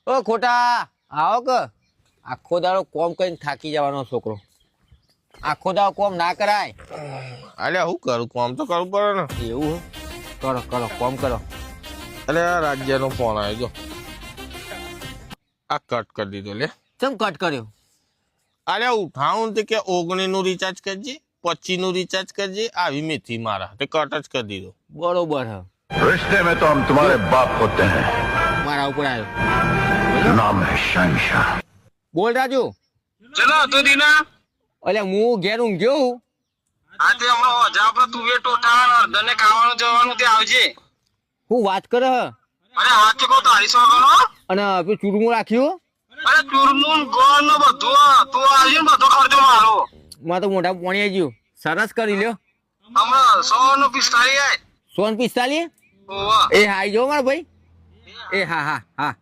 ઓ ખોટા આવો કે આખો દાડો કોમ કરીને થાકી જવાનો છોકરો. આખો દાડો કોમ ના કરાય. અલ્યા હું કરું કોમ તો કરવું પડે ને. એવું કરો કરો કોમ કરો. અરે આ રાજ્યનો ફોન આવ્યો જો આ કટ કરી દીધો લે. ચમ કટ કર્યો? અરે ઉઠાવું તે કે 19 નું રિચાર્જ કરજે 25 નું રિચાર્જ કરજે આવી મેથી મારા તે કટ જ કરી દીધો. બરોબર હ. रिश्ते में तो हम तुम्हारे बाप होते हैं. મારા ઉપર આવ્યો. नाम है शहंशाह. બોલ રાજુ. ચલો તો દીના અલ્યા હું ઘેર ઊંઘ્યો હું. આજે હમણાં હજા આપણે તુવેર ટોટાવાનું અર્ધને ખાવાનું જવાનું તે આવજે. હું વાત કરે હ. અરે હાથ કે કહો તારી સોગનો અને પેલું ચૂરમું રાખ્યું. અરે ચૂરમુન ગોળ નો બધું તું આવજે ને બધો ખર્ચો મારો. માં તો મોઢા પાણી આવી ગયું. સરસ કરી લ્યો. હમણાં 100 નો 45 આય 145. ઓવા એ હાઈ જો મારા ભાઈ. એ હા હા હા.